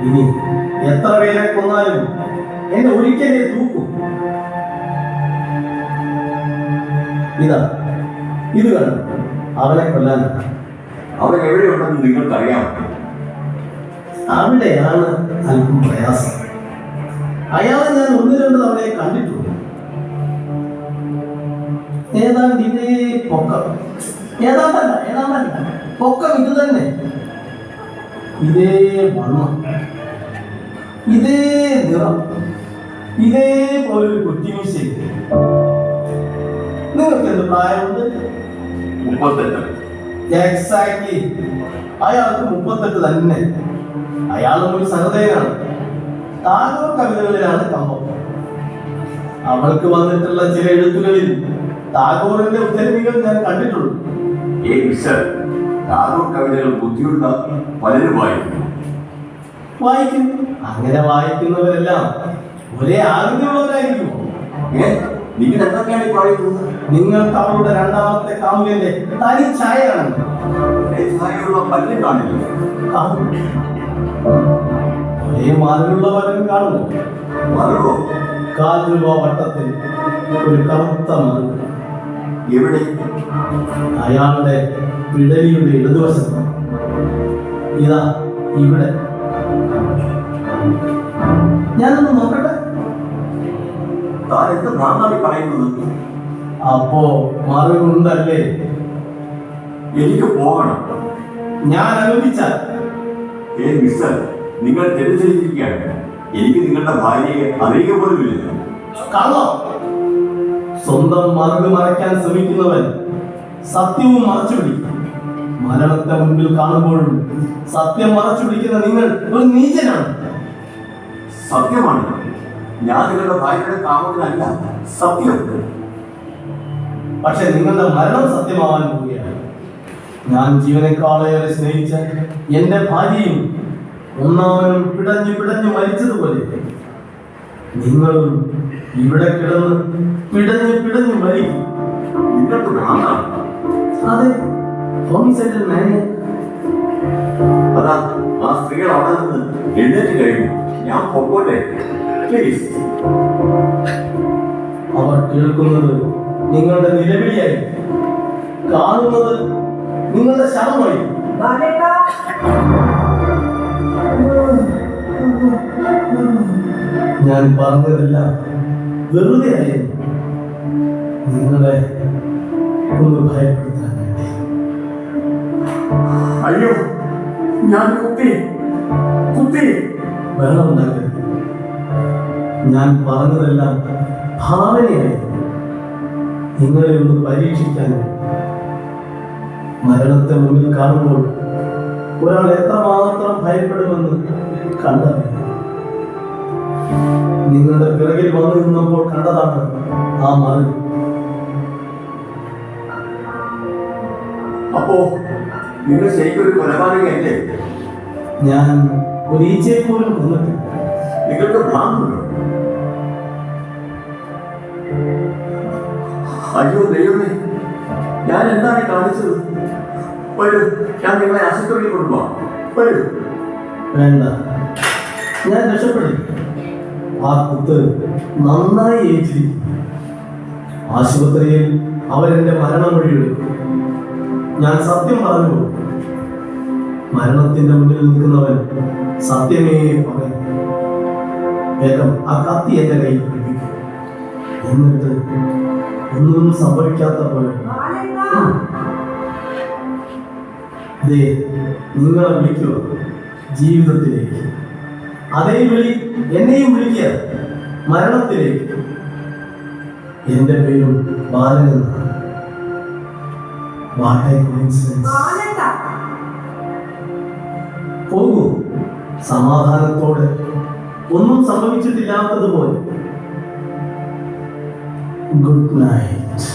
ഇനി എത്ര പേരെ കൊന്നാലും എന്നെ ഒരിക്കലേ തൂക്കും. ഇതാ ഇത് കണ്ടു, അവനെ കൊല്ലാനാണ്. അവൻ എവിടെയുണ്ടെന്ന് നിങ്ങൾക്കറിയാം. അവിടെയാണ് അല്പം പ്രയാസം. അയാളെ ഞാൻ 1-2 തവണയെ കണ്ടിട്ടുണ്ട്. ഏതാണ്ട് ഇതേ പൊക്കം, ഏതാണ്ടല്ല പൊക്കം ഇത് തന്നെ, ഇതേ വണ്ണം, ഇതേ നിറം, ഇതേപോലൊരു കുറ്റിമീശ. നിങ്ങൾക്ക് എന്ത് പ്രായമുണ്ട്? 38. എക്സാക്ട്ലി. അയാൾക്ക് 38 തന്നെ. അയാളും ഒരു സഹൃദയനാണ്. ടാഗോർ കവിതകളിലാണ് കമ്പം. അവൾക്ക് വന്നിട്ടുള്ള ചില എഴുത്തുകളിൽ ടാഗോറിന്റെ ഉദ്ധരണികൾ ഞാൻ കണ്ടിട്ടുള്ളൂ. ടാഗോർ കവിതകൾ ബുദ്ധിയുള്ള പലരും വായിക്കും. അങ്ങനെ വായിക്കുന്നവരെല്ലാം ഒരേ ആകൃതിയുള്ളവരായിരിക്കുമോ? നിങ്ങൾ എന്തൊക്കെയാണ് പറയുന്നത്? നിങ്ങൾക്ക് അവളുടെ രണ്ടാമത്തെ കാമുകന്റെ തനി ഛായയാണ്. ഛായയുള്ള പല്ലും കാണില്ല. ഒരേ മാതിരിയുള്ള പലരും കാണുമോ? മറുപോ 4 രൂപ വട്ടത്തിൽ ഒരു കറുത്ത മറുപടി. എവിടെ? അയാളുടെ പിടലിയുടെ ഇടതുവശത്ത്. ഇതാ ഇവിടെ. ഞാനൊന്ന് നോക്കട്ടെ. താൻ എന്ത് ഭ്രാന്താണ് പറയുന്നത്? അപ്പോ മറുകുണ്ടല്ലേ? എനിക്ക് പോകണം. ഞാൻ അനുവദിച്ചാൽ. മിസ്റ്റർ, നിങ്ങൾ തെറ്റിദ്ധരിച്ചിരിക്കുകയാണ്. എനിക്ക് നിങ്ങളുടെ ഭാര്യയെ അറിയുക പോലുമില്ല. കള്ളം. സ്വന്തം മറുക് മറയ്ക്കാൻ ശ്രമിക്കുന്നവൻ സത്യവും മറച്ചു പിടിക്കും. മരണത്തെ മുൻപിൽ കാണുമ്പോഴും സത്യം മറച്ചു പിടിക്കുന്ന നിങ്ങൾ ഒരു നീചനാണ്. സത്യമാണ്. ഞാൻ നിങ്ങളുടെ ഭാര്യയുടെ കാമുകനല്ല. സത്യം. പക്ഷെ നിങ്ങളുടെ മരണം സത്യമാവാൻ പോവുകയാണ്. ഞാൻ ജീവനേക്കാളേറെ സ്നേഹിച്ച എന്റെ ഭാര്യയും ഒന്നാമനും പിടഞ്ഞു മരിച്ചതുപോലെ നിങ്ങളും ഇവിടെ കിടന്ന് പിടഞ്ഞു മരിക്കും. നിങ്ങൾക്ക് ഭ്രാന്താണ്. അതെ, ഹോമിസൈഡൽ മാനിയ. അതാ ആ സ്ത്രീകൾ അവിടെ നിന്ന് എഴുന്നേറ്റ് കഴിഞ്ഞു. ഞാൻ പൊക്കോട്ടെ പ്ലീസ്. അവർ കേൾക്കുന്നത് നിങ്ങളുടെ നിലവിളിയായി, കാണുന്നത് നിങ്ങളുടെ ശവമായി. ഞാൻ പറഞ്ഞതെല്ലാം വെറുതെ ആയിരുന്നു, നിങ്ങളെ ഒന്ന് ഭയപ്പെടുത്താൻ വേണ്ടി. അയ്യോ, ഞാൻ കുത്തി വേണമെന്നല്ല, ഞാൻ പറഞ്ഞതെല്ലാം ഭാവനയായിരുന്നു, നിങ്ങളെ ഒന്ന് പരീക്ഷിക്കാൻ. മരണത്തെ മുന്നിൽ കാണുമ്പോൾ ഒരാൾ എത്രമാത്രം ഭയപ്പെടുമെന്ന് കണ്ടറിയാം. നിങ്ങളുടെ പിറകിൽ വന്നു നിന്നപ്പോൾ കണ്ടതാണ് ആ മറു. അപ്പോ നിങ്ങൾ ശരിക്കൊരു കൊലപാതകയല്ലേ? ഞാൻ ഒരു ഈച്ചയെ പോലും കൊന്നിട്ടില്ല. നിങ്ങൾക്ക് ഭ്രാന്തുണ്ടോ? അയ്യോ ദൈവമേ, ഞാൻ എന്താണ് കാണിച്ചത്? വരൂ, ഞാൻ നിങ്ങളെ ആശുപത്രിയിൽ കൊണ്ടുപോകാം. വരൂ. വേണ്ട, ഞാൻ രക്ഷപ്പെടും. ആ കുത്ത് നന്നായി ഏറ്റിരിക്കും. ആശുപത്രിയിൽ അവരെന്റെ മരണം വഴിയെടുക്കും. ഞാൻ സത്യം പറഞ്ഞു. മരണത്തിന്റെ മുന്നിൽ നിൽക്കുന്നവൻ സത്യമേ പറയും. വേഗം ആ കത്തി എന്റെ കയ്യിൽ പിടിപ്പിക്കും. എന്നിട്ട് ഒന്നും സംഭവിക്കാത്ത പോലെ നിങ്ങളെ വിളിക്കുക ജീവിതത്തിലേക്ക്. അതേ വിളി എന്നെയും വിളിക്കുക മരണത്തിലേക്ക്. എന്റെ പേരും ബാലൻ എന്നാണ്. പോകൂ സമാധാനത്തോടെ, ഒന്നും സംഭവിച്ചിട്ടില്ലാത്തതുപോലെ. Good night.